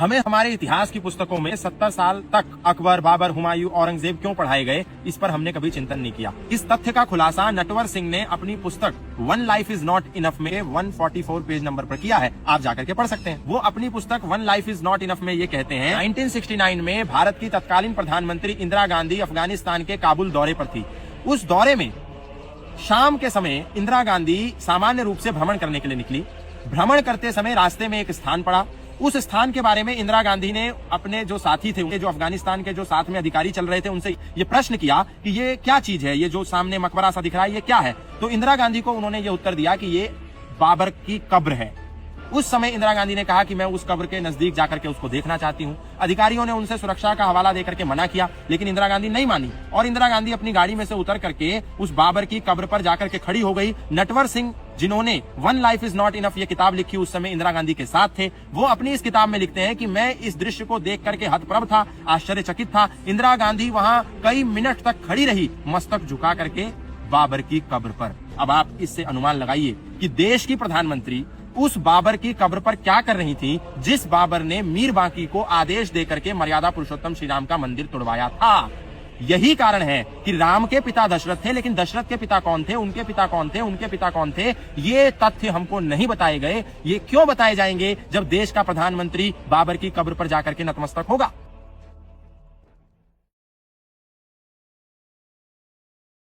हमें हमारे इतिहास की पुस्तकों में 70 साल तक अकबर, बाबर, हुमायूं, औरंगजेब क्यों पढ़ाए गए, इस पर हमने कभी चिंतन नहीं किया। इस तथ्य का खुलासा नटवर सिंह ने अपनी पुस्तक one life is not enough में 144 पेज नंबर पर किया है। आप जाकर के पढ़ सकते हैं। वो अपनी पुस्तक one life is not enough में ये कहते हैं, 1969 में भारत की तत्कालीन प्रधानमंत्री इंदिरा गांधी अफगानिस्तान के काबुल दौरे पर थी। उस दौरे में शाम के समय इंदिरा गांधी सामान्य रूप से भ्रमण करने के लिए निकली। भ्रमण करते समय रास्ते में एक स्थान पड़ा। उस स्थान के बारे में इंदिरा गांधी ने अपने जो साथी थे, जो अफगानिस्तान के जो साथ में अधिकारी चल रहे थे, उनसे ये प्रश्न किया कि ये क्या चीज है, ये जो सामने मकबरा सा दिख रहा है, ये क्या है। तो इंदिरा गांधी को उन्होंने ये उत्तर दिया कि ये बाबर की कब्र है। उस समय इंदिरा गांधी ने कहा कि मैं उस कब्र के नजदीक जाकर के उसको देखना चाहती हूं। अधिकारियों ने उनसे सुरक्षा का हवाला देकर के मना किया, लेकिन इंदिरा गांधी नहीं मानी और इंदिरा गांधी अपनी गाड़ी में से उतर करके उस बाबर की कब्र पर जाकर के खड़ी हो गई। नटवर सिंह, जिन्होंने one life is not enough ये किताब लिखी, उस समय इंदिरा गांधी के साथ थे। वो अपनी इस किताब में लिखते हैं कि मैं इस दृश्य को देख करके हतप्रभ था, आश्चर्यचकित था। इंदिरा गांधी वहां कई मिनट तक खड़ी रही, मस्तक झुका करके बाबर की कब्र पर। अब आप इससे अनुमान लगाइए कि देश की प्रधानमंत्री उस बाबर की कब्र पर क्या कर रही थी, जिस बाबर ने मीर बांकी को आदेश देकर के मर्यादा पुरुषोत्तम श्री राम का मंदिर तोड़वाया था। यही कारण है कि राम के पिता दशरथ थे, लेकिन दशरथ के पिता कौन थे, उनके पिता कौन थे, उनके पिता कौन थे, ये तथ्य हमको नहीं बताए गए। ये क्यों बताए जाएंगे जब देश का प्रधानमंत्री बाबर की कब्र पर जाकर के नतमस्तक होगा।